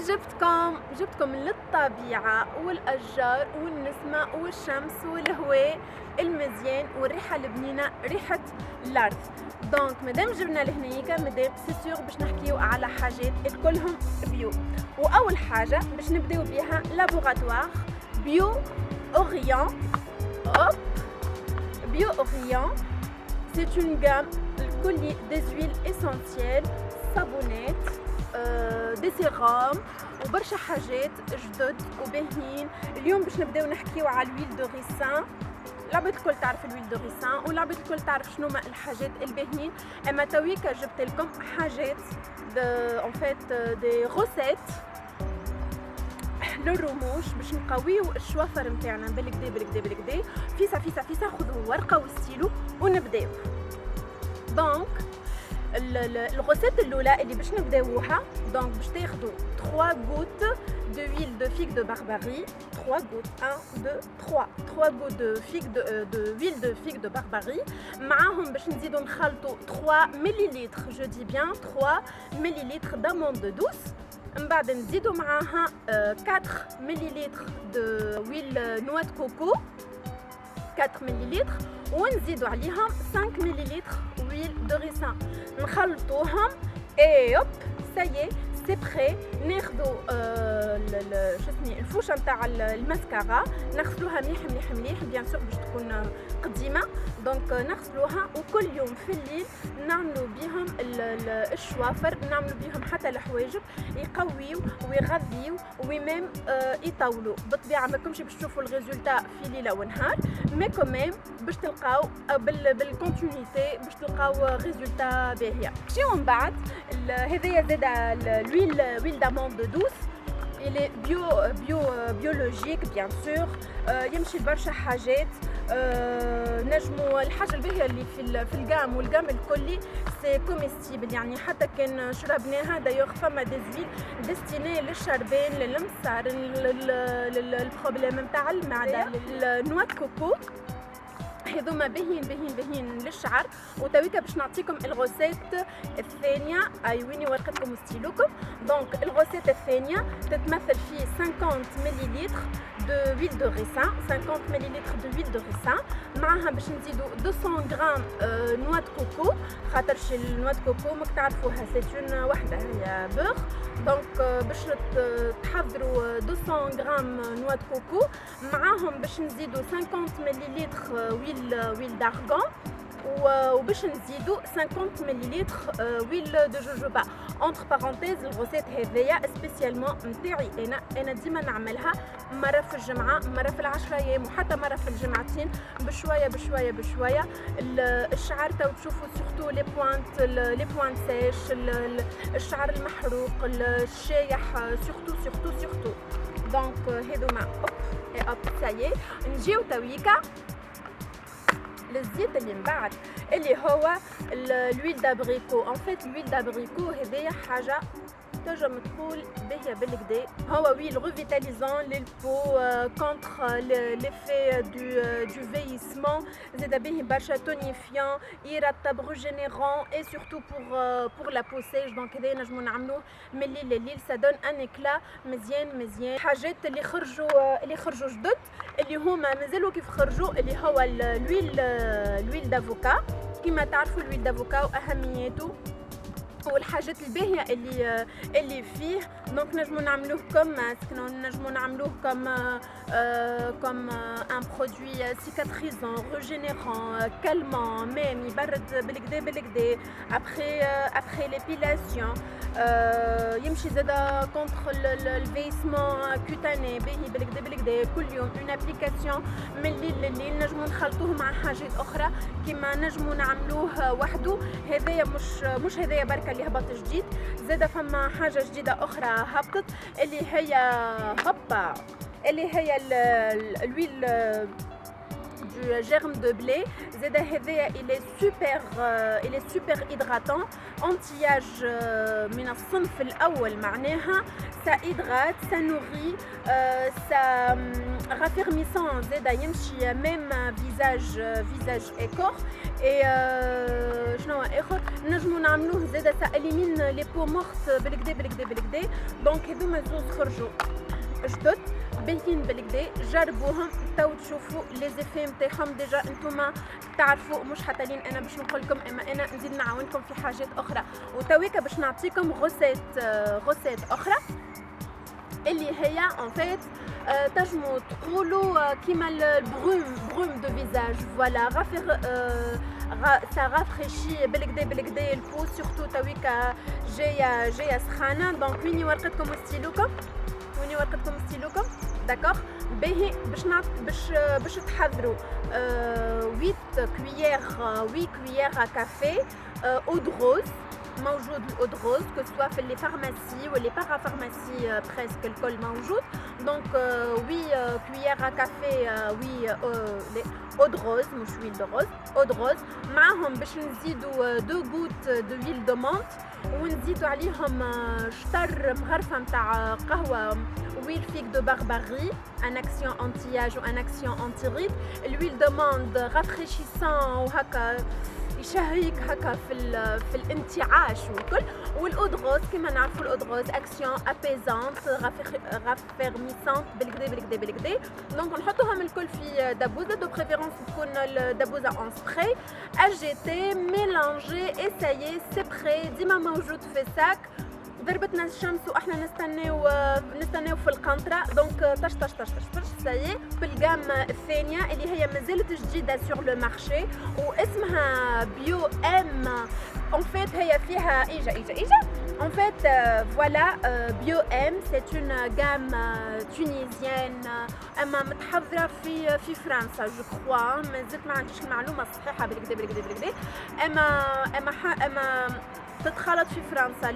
جبتكم للطبيعة والأشجار والنسمة والشمس والهواء المزيان والريحة البنينة، ريحة الأرض. دونك مادام جبنا لهنايا مادام سي سيغ باش نحكيو على حاجات الكلهم بيو. وأول حاجة باش نبداو بها لابوغاتوار بيو أوريان. بيو أوريان c'est une gamme الكل des huiles essentielles، صابونات، دي سيرام وبرشا حاجات جدد وباهيين. اليوم باش نبداو نحكيو على الويل دو ريسان. العباد الكل تعرف الويل دو ريسان والعباد الكل تعرف شنو ما الحاجات الباهيين. اما تويكا جبت لكم حاجات ان فيت دي غوسيت للرموش باش نقويو الشوافر نتاعنا بالكدا. فيسا خذوا ورقه وستيلو ونبداو. دونك الغوسيت الاولى اللي باش نبداوها، دونك باش تاخذوا 3 غوت de huile de figue de Barbarie. 3 gouttes 1 2 3 gouttes de huile de figue de Barbarie. معاهم باش نزيدو نخلطوا 3 مليلتر، je dis bien 3 مليلتر d'amande douce. من بعد نزيدو معاها 4 مليلتر de huile noix de coco، 4 مليلتر، ونزيدو عليهم 5 مليلتر huile de ricin. نخلطوهم اي هوب سايي سي بخي. ناخذوا الفوشه نتاع الماسكارا، نغسلوها مليح بيان سور باش تكون قديمه. دونك نغسلوها وكل يوم في الليل نعملوا بهم الشوافر، نعملوا بهم حتى الحواجب يقويو ويغذيو وميم يطولوا. بالطبيعه ما كنتش باش تشوفوا الريزولتا في ليله ونهار، مي كوميم باش تلقاو بالكونتينيتي باش تلقاو ريزولتا باهيه. شنو من بعد هذايا زاد l'huile d'amande douce. Il est biologique bien sûr. يمشي برشا حاجات. نجموا الحاجه الباهيه اللي في الجام والجام الكلي سي كوميستيبل، يعني حتى كان شربناها. دايوغ فما دي زويل ديستيني للشربان، للمسار، للبروبليم نتاع المعده، النوا كوكو. هذوما باهين للشعر. وتويكا باش نعطيكم الغوسيت الثانيه. ايويني ورقتكم وستيلوكم. دونك الغوسيت الثانيه تتمثل في 50 مليلتر دو huile de ricin، 50 مليلتر دو huile de ricin. معاها باش نزيدو 200 غرام نوا دو كوكو، خاطرش النوا دو كوكو ماك تعرفوها سيتون وحده هي بوغ. دونك باش تحضروا 200 غرام نوا دو كوكو. معاهم باش نزيدو 50 مليلتر huile d'argan، وباش نزيدو 50 مليلتر huile de jojoba. entre parenthèses الغوسيت هذيا سبيسيالمون نتاعي انا ديما نعملها مره في الجمعه، مره في ال10 ايام، وحتى مره في الجمعتين، بشويه. الشعر تو تشوفوا سورتو لي بوانت سيش، الشعر المحروق، الشايح، سورتو. دونك هذوما اوب سايي. نجيو تويكا للزيت اللي من بعد اللي هو الويل دابريكو. ان فيت الويل دابريكو هذيا حاجه تنجم تقول باهيه بالكدا. هو ويل ريفيتاليزون للبو كونتر ليفي دو فييسمون. زاد باهي برشا تونيفيون، يرطب، ريجينيرون، اي سورتو بور لا بو سيج. دونك هذا نجمو نعملوه من الليل لليل، سا دون ان اكلا مزيان. حاجات اللي خرجوا جدد اللي هما مازالوا كيف خرجوا، اللي هو الويل دافوكا. كيما تعرفوا الويل دافوكا واهميته والحاجات الباهيه اللي فيه. دونك نجمو نعملوه كوم ماسك، نجمو نعملوه كوم ان برودوي سيكاتريزون، ريجينيرون، كالمون، ميم يبرد بالكدا ابخي ليبيلاسيون. يمشي زادا كونتر الفيسمون كوتاني، باهي بالكدا. كل يوم اون ابليكاسيون من الليل لليل. نجمو نخلطوه مع حاجات اخرى كيما نجمو نعملوه وحده. هذايا مش هذايا بركه اللي هبط جديد، زادا فما حاجه جديده اخرى هبطت اللي هي الويل du germe de blé. زادا هذايا il est super hydratant, anti-âge من الصنف الأول معناها. ça hydrate, ça nourrit, ça raffermissant زادا يمشي même visage et corps. et شنو آخر نجمو نعملوه زادا ça élimine les peaux mortes بالكدا. دونك هذوما زوز خرجوا جدد باهيين بالكدا، جربوهم تو تشوفوا لي زيفي نتاعهم. ديجا انتوما تعرفوا مش حتى لين انا باش نقول لكم، اما انا نزيد نعاونكم في حاجات اخرى. وتويكا باش نعطيكم غوسيت اخرى اللي هي ان فيت تنجموا تقولوا كيما البروم دو فيزاج. فوالا ça rafraîchit بالكدا البو، سورتو تويكا جايه سخانه. دونك ويني ورقتكم وستيلوكم داكوغ باهي باش تحضروا 8 كويير كافي اود روز. موجود الاود روز كو سوا في لي فارماسي ولي بارا فارماسي بريسك الكل موجود. دونك 8 كويير كافي اود روز مش ويل دو روز، اود روز. معاهم باش نزيدوا 2 غوت دو ويل دو مونت، ونزيدوا عليهم شطر مغرفه نتاع قهوه ويل فيك دو بارباري، ان اكسيون انتي-âge و ان اكسيون انتي-ride. الويل دو مونت رافريشيسون وهكا يشهيك هكا في الانتعاش والكل. والاود روز كما نعرفوا الاود روز اكسيون ابيزونت رافيرميسونت بالكدا. دونك نحطوهم الكل في دبوزه، دو بريفيرونس تكون الدبوزه اون سبراي اجيتي ميلانجي اسايي سي بري، ديما موجود في ساك. ضربتنا الشمس واحنا نستناو في القنطره. دونك طش سايي بالجام الثانيه اللي هي مازالت جديده سور لو مارشي واسمها بيو ام. en fait هي فيها اجا en fait voilà بيو ام c'est une gamme tunisienne اما متحضره في فرنسا جو كخوا. مازلت ما عنديش المعلومه الصحيحه بالكدا. اما تتخلط في فرنسا.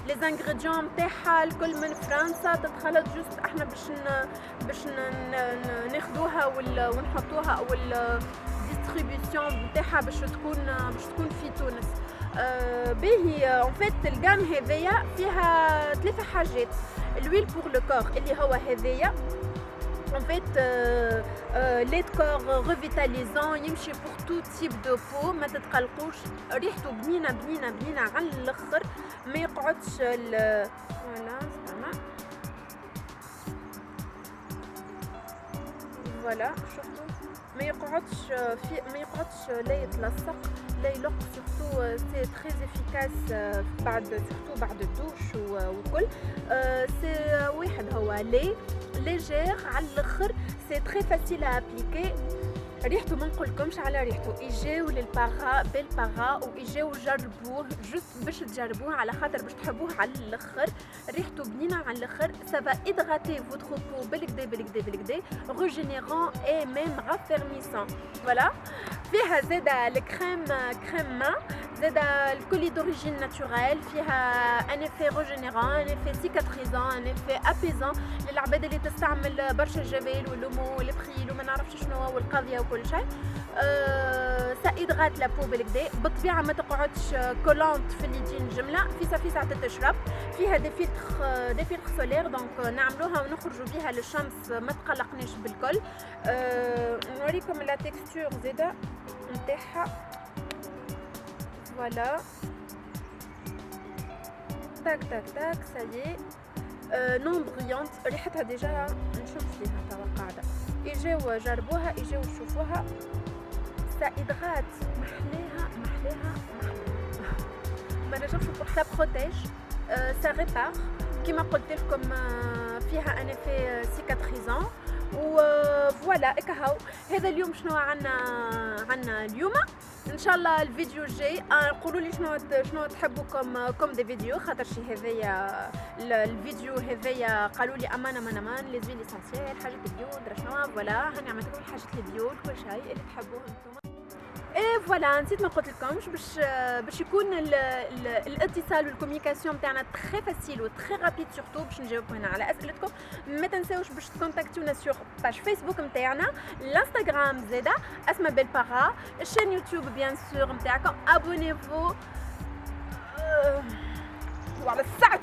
لي زانغريديون نتاعها الكل من فرنسا تتخلط. جوست احنا باش ناخذوها ونحطوها او الديستريبيسيون نتاعها باش تكون في تونس. باهي ان فيت الجام هذيا فيها 3 حاجات. الويل بور لو كور اللي هو هذايا en fait lait de corps revitalisant يمشي pour tout type de peau. ما تتقلقوش، ريحته بنينه على الاخر، ما يقعدش فوالا شفتوا ما يقعدش لا يتلصق لا يلق. سورتو سي تري افيكاس بعد الدوش وكل. سي واحد هو ليجير على الاخر، سي تري فاسيل ابليكي. ريحته ما نقولكمش على ريحته. يجيو للبارا بالبارا ويجيو جربوه جوست باش تجربوه على خاطر باش تحبوه على الاخر. ريحته بنينه على الاخر. سافا ادغاتي فوتر بو بالكدا ريجينيرون اي ميم رافيرميسون. فوالا فيها زاده الكريم ما زاده الكل دوريجين ناتوريل. فيها ان افي ريجينيرون، ان افي سيكاتريزون، ان افي ابيزون للعباد اللي تستعمل برشا الجبال واللومو والبخيل وما نعرفش شنو والقضيه وكل شيء. سا ادغات لا بو بالكدا. بالطبيعه ما تقعدش كولونت في اليدين جمله، في ساعه تشرب. فيها دي فيلتر سولير، دونك نعملوها ونخرجوا بها للشمس ما تقلقنيش بالكل. نوريكم لا تكستور زاده نتاعها. فوالا تاك سايي نون بريونت. ريحتها ديجا نشوف فيها توا قاعده. يجيو جربوها، يجيو شوفوها. سا ادغات محلاها ما نجمش نقول. سا بروتيج، سا ريبار كيما قلت لكم. فيها ان افي سيكاتريزون. وفوالا اكهو. هذا اليوم شنو عنا اليوم. ان شاء الله الفيديو الجاي قولوا لي شنو تحبوا كم دي فيديو، خاطر شي هذايا الفيديو هذايا قالوا لي امان لي زويل اسانسيال حاجه البيو درا شنو. فوالا هنعمل لكم حاجه البيو كل شيء اللي تحبوه انتم. اي فوالا نسيت ما قلت لكمش باش يكون الاتصال والكوميونيكاسيون نتاعنا تري فاسيل و تري رابيد سورتو باش نجاوبكم هنا على اسئلتكم. ما تنساوش باش تكونتاكتونا سور باج فيسبوك نتاعنا، الانستغرام زاده اسماء بالبارا، الشين يوتيوب بيان سور نتاعكم. ابونيفو وعلى الساعه